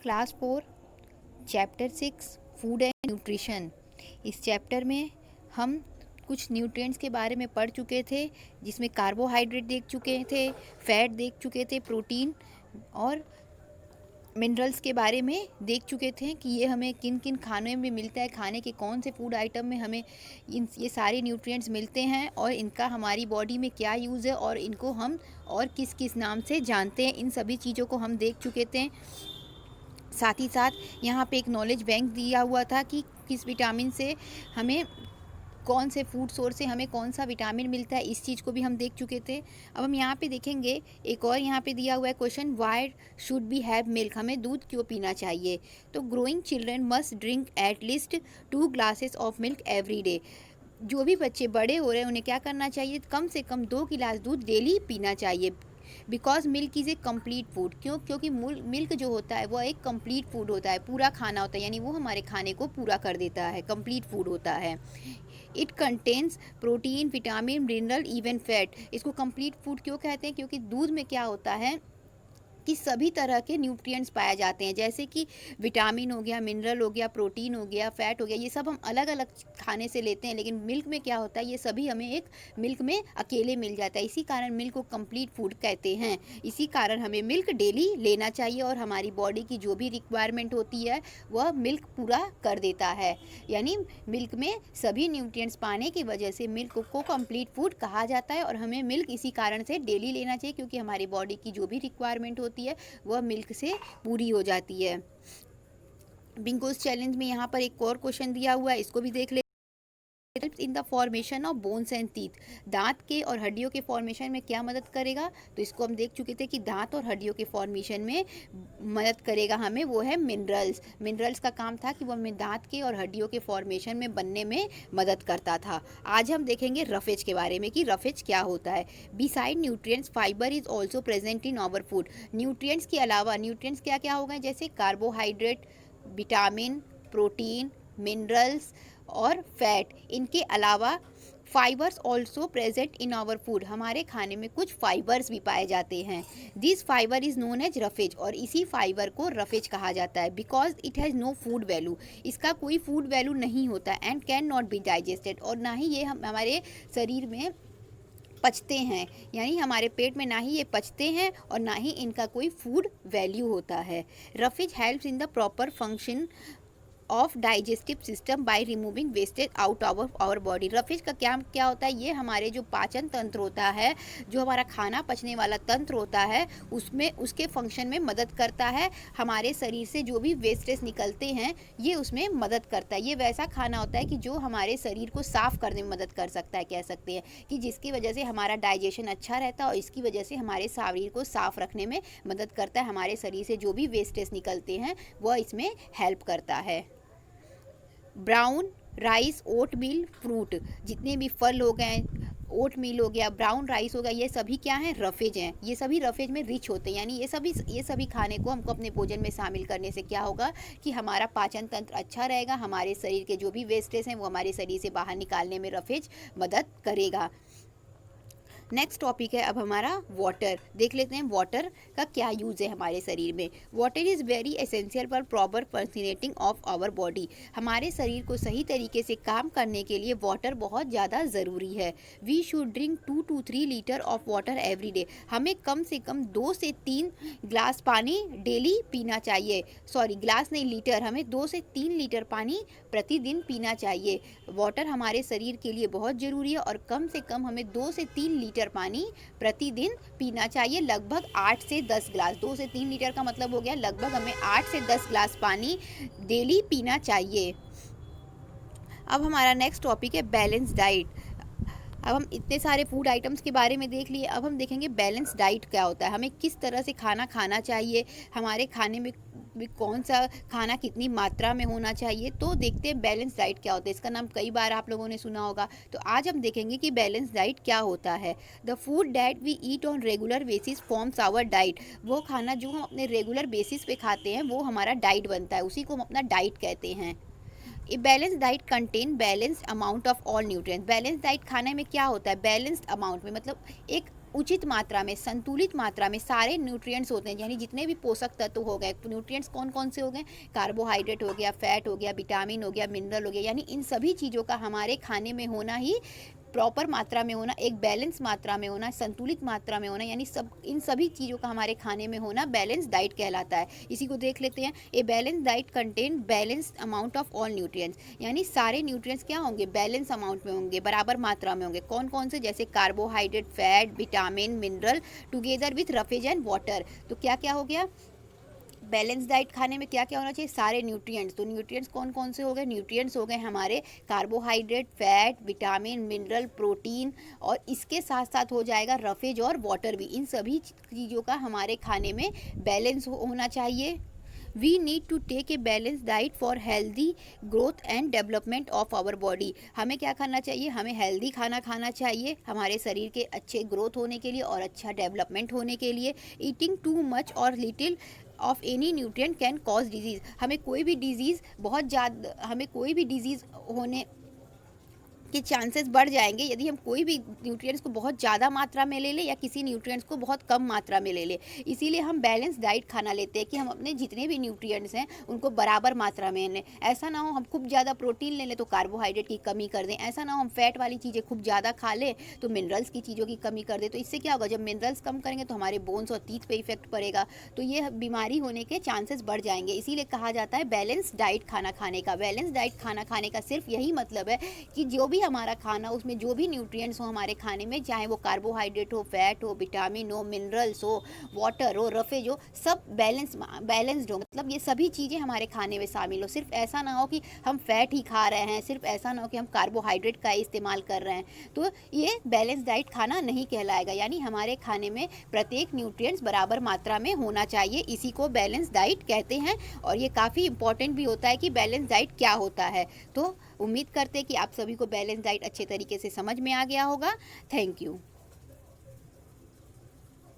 Class 4 chapter 6 food and nutrition. इस chapter में हम कुछ न्यूट्रिएंट्स के बारे में पढ़ चुके थे, जिसमें कार्बोहाइड्रेट देख चुके थे, फैट देख चुके थे, प्रोटीन और मिनरल्स के बारे में देख चुके थे कि ये हमें किन किन खाने में मिलता है, खाने के कौन से फूड आइटम में हमें ये सारे न्यूट्रिएंट्स मिलते हैं और इनका हमारी बॉडी में क्या यूज़ है और इनको हम और किस किस नाम से जानते हैं। इन सभी चीज़ों को हम देख चुके थे। साथ ही साथ यहाँ पे एक नॉलेज बैंक दिया हुआ था कि किस विटामिन से हमें, कौन से फूड सोर्स से हमें कौन सा विटामिन मिलता है, इस चीज़ को भी हम देख चुके थे। अब हम यहाँ पे देखेंगे एक और, यहाँ पे दिया हुआ है question, why should be have milk, हमें दूध क्यों पीना चाहिए। तो growing children must drink at least 2 glasses of milk every day. जो भी बच्चे बड़े हो रहे हैं उन्हें क्या करना चाहिए, कम से कम 2 गिलास दूध डेली पीना चाहिए। Because milk is A complete food, क्योंकि मिल्क जो होता है वो एक कम्प्लीट फूड होता है, पूरा खाना होता है, यानी वो हमारे खाने को पूरा कर देता है, कम्प्लीट फूड होता है। It contains protein, vitamin, mineral, even fat. इसको कंप्लीट फूड क्यों कहते हैं, क्योंकि दूध में क्या होता है कि सभी तरह के न्यूट्रिएंट्स पाए जाते हैं, जैसे कि विटामिन हो गया, मिनरल हो गया, प्रोटीन हो गया, फैट हो गया, ये सब हम अलग अलग खाने से लेते हैं, लेकिन मिल्क में क्या होता है, ये सभी हमें एक मिल्क में अकेले मिल जाता है। इसी कारण मिल्क को कंप्लीट फूड कहते हैं। इसी कारण हमें मिल्क डेली लेना चाहिए और हमारी बॉडी की जो भी रिक्वायरमेंट होती है वह मिल्क पूरा कर देता है। यानी मिल्क में सभी न्यूट्रिएंट्स पाने की वजह से मिल्क को कंप्लीट फूड कहा जाता है और हमें मिल्क इसी कारण से डेली लेना चाहिए, क्योंकि हमारी बॉडी की जो भी रिक्वायरमेंट होती है वह मिल्क से पूरी हो जाती है। बिंगोस चैलेंज में यहाँ पर एक और क्वेश्चन दिया हुआ है, इसको भी देख ले। In the formation of bones and teeth, दांत के और हड्डियों के फॉर्मेशन में क्या मदद करेगा, तो इसको हम देख चुके थे कि दांत और हड्डियों के फॉर्मेशन में मदद करेगा हमें, वो है मिनरल्स। मिनरल्स का काम था कि वो हमें दांत के और हड्डियों के फॉर्मेशन में बनने में मदद करता था। आज हम देखेंगे रफेज के बारे में कि रफेज क्या होता है। Beside nutrients, fibre is also present in our food. Nutrients के अलावा न्यूट्रिएंट्स क्या क्या हो गए, जैसे कार्बोहाइड्रेट, विटामिन, प्रोटीन, मिनरल्स और फैट। इनके अलावा fibres also present in our food, हमारे खाने में कुछ फाइबर्स भी पाए जाते हैं। This fibre is known as roughage, और इसी फाइबर को रफेज कहा जाता है। Because it has no food value, इसका कोई फूड वैल्यू नहीं होता, and can not be digested, और ना ही ये हमारे शरीर में पचते हैं, यानी हमारे पेट में ना ही ये पचते हैं और ना ही इनका कोई फूड वैल्यू होता है। Roughage helps in the proper function of digestive system by removing wastage out of our body. Roughage का क्या होता है, ये हमारे जो पाचन तंत्र होता है, जो हमारा खाना पचने वाला तंत्र होता है, उसमें उसके फंक्शन में मदद करता है। हमारे शरीर से जो भी वेस्टेज निकलते हैं ये उसमें मदद करता है। ये वैसा खाना होता है कि जो हमारे शरीर को साफ़ करने में मदद कर सकता है, कह सकते हैं कि जिसकी वजह से हमारा डाइजेशन अच्छा रहता है और इसकी वजह से हमारे शरीर को साफ़ रखने में मदद करता है। हमारे शरीर से जो भी वेस्टेज निकलते हैं वह इसमें हेल्प करता है। ब्राउन राइस, ओट मील, फ्रूट, जितने भी फल हो गए, ओट मील हो गया, ब्राउन राइस हो गया, ये सभी क्या हैं, रफेज हैं। ये सभी रफेज में रिच होते हैं, यानी ये सभी खाने को हमको अपने भोजन में शामिल करने से क्या होगा कि हमारा पाचन तंत्र अच्छा रहेगा, हमारे शरीर के जो भी वेस्टेज हैं वो हमारे शरीर से बाहर निकालने में रफेज मदद करेगा। नेक्स्ट टॉपिक है अब हमारा वाटर। देख लेते हैं वाटर का क्या यूज़ है हमारे शरीर में। Water is very essential for proper functioning of our body. हमारे शरीर को सही तरीके से काम करने के लिए वाटर बहुत ज़्यादा ज़रूरी है। We should drink 2 to 3 litre of water every day. हमें कम से कम 2 से 3 ग्लास पानी डेली पीना चाहिए। सॉरी, ग्लास नहीं, लीटर। हमें 2 से 3 लीटर पानी प्रतिदिन पीना चाहिए। वाटर हमारे शरीर के लिए बहुत ज़रूरी है और कम से कम हमें 2 से 3 लीटर पानी प्रतिदिन पीना चाहिए, लगभग 8 से 10 ग्लास। 2 से 3 लीटर का मतलब हो गया लगभग हमें 8 से 10 ग्लास पानी डेली पीना चाहिए। अब हमारा नेक्स्ट टॉपिक है बैलेंस डाइट। अब हम इतने सारे फूड आइटम्स के बारे में देख लिए, अब हम देखेंगे बैलेंस डाइट क्या होता है, हमें किस तरह से खाना खाना चाहिए, हमारे खाने में कौन सा खाना कितनी मात्रा में होना चाहिए। तो देखते हैं बैलेंस डाइट क्या होता है। इसका नाम कई बार आप लोगों ने सुना होगा, तो आज हम देखेंगे कि बैलेंस डाइट क्या होता है। The food that we eat on regular basis forms our diet. वो खाना जो हम अपने रेगुलर बेसिस पे खाते हैं वो हमारा डाइट बनता है, उसी को हम अपना डाइट कहते हैं। ए balance diet contain balanced amount of all nutrients. Balance diet खाने में क्या होता है, बैलेंस्ड अमाउंट में मतलब एक उचित मात्रा में, संतुलित मात्रा में सारे न्यूट्रिएंट्स होते हैं, यानी जितने भी पोषक तत्व हो गए। न्यूट्रिएंट्स कौन कौन से हो गए? कार्बोहाइड्रेट हो गया, फैट हो गया, विटामिन हो गया, मिनरल हो गया, यानी इन सभी चीज़ों का हमारे खाने में होना ही प्रॉपर मात्रा में होना, एक बैलेंस मात्रा में होना, संतुलित मात्रा में होना, यानी इन सभी चीज़ों का हमारे खाने में होना बैलेंस डाइट कहलाता है। इसी को देख लेते हैं। ए balance diet contain balance amount of all nutrients, यानी सारे न्यूट्रिएंट्स क्या होंगे? बैलेंस अमाउंट में होंगे, बराबर मात्रा में होंगे। कौन कौन से? जैसे carbohydrate, fat, vitamin, mineral together with roughage and water. तो क्या क्या हो गया? बैलेंस डाइट खाने में क्या क्या होना चाहिए? सारे न्यूट्रिएंट्स। तो न्यूट्रिएंट्स कौन कौन से हो गए? न्यूट्रिएंट्स हो गए हमारे carbohydrate, fat, vitamin, mineral, protein, और इसके साथ साथ हो जाएगा रफेज और वाटर भी। इन सभी चीज़ों का हमारे खाने में बैलेंस होना चाहिए। We need to take a balance diet for healthy growth and development of our body. हमें क्या करना चाहिए? हमें हेल्दी खाना खाना चाहिए हमारे शरीर के अच्छे ग्रोथ होने के लिए और अच्छा डेवलपमेंट होने के लिए। ईटिंग टू मच और little of any nutrient can cause disease. हमें कोई भी डिजीज़ होने के चांसेस बढ़ जाएंगे यदि हम कोई भी न्यूट्रिएंट्स को बहुत ज़्यादा मात्रा में ले लें या किसी न्यूट्रिएंट्स को बहुत कम मात्रा में ले लें। इसीलिए हम बैलेंस डाइट खाना लेते हैं कि हम अपने जितने भी न्यूट्रिएंट्स हैं उनको बराबर मात्रा में लें। ऐसा ना हो हम खूब ज़्यादा प्रोटीन ले लें तो कार्बोहाइड्रेट की कमी कर दें, ऐसा ना हो हम फैट वाली चीज़ें खूब ज़्यादा खा लें तो मिनरल्स की चीज़ों की कमी कर दें। तो इससे क्या होगा? जब मिनरल्स कम करेंगे तो हमारे बोन्स और टीथ पे इफेक्ट पड़ेगा, तो ये बीमारी होने के चांसेस बढ़ जाएंगे। इसीलिए कहा जाता है बैलेंस डाइट खाना खाने का। बैलेंस डाइट खाना खाने का सिर्फ यही मतलब है कि जो भी हमारा खाना, उसमें जो भी न्यूट्रिएंट्स हो हमारे खाने में, चाहे वो कार्बोहाइड्रेट हो, फैट हो, विटामिन हो, मिनरल्स हो, वाटर हो, रफेज हो, सब बैलेंस्ड हो। मतलब ये सभी चीज़ें हमारे खाने में शामिल हो। सिर्फ ऐसा ना हो कि हम फैट ही खा रहे हैं, सिर्फ ऐसा ना हो कि हम कार्बोहाइड्रेट का इस्तेमाल कर रहे हैं, तो ये बैलेंस डाइट खाना नहीं कहलाएगा। यानी हमारे खाने में प्रत्येक न्यूट्रिएंट्स बराबर मात्रा में होना चाहिए, इसी को बैलेंस डाइट कहते हैं। और ये काफ़ी इंपॉर्टेंट भी होता है कि बैलेंस डाइट क्या होता है। तो उम्मीद करते हैं कि आप सभी को बैलेंस डाइट अच्छे तरीके से समझ में आ गया होगा। Thank you.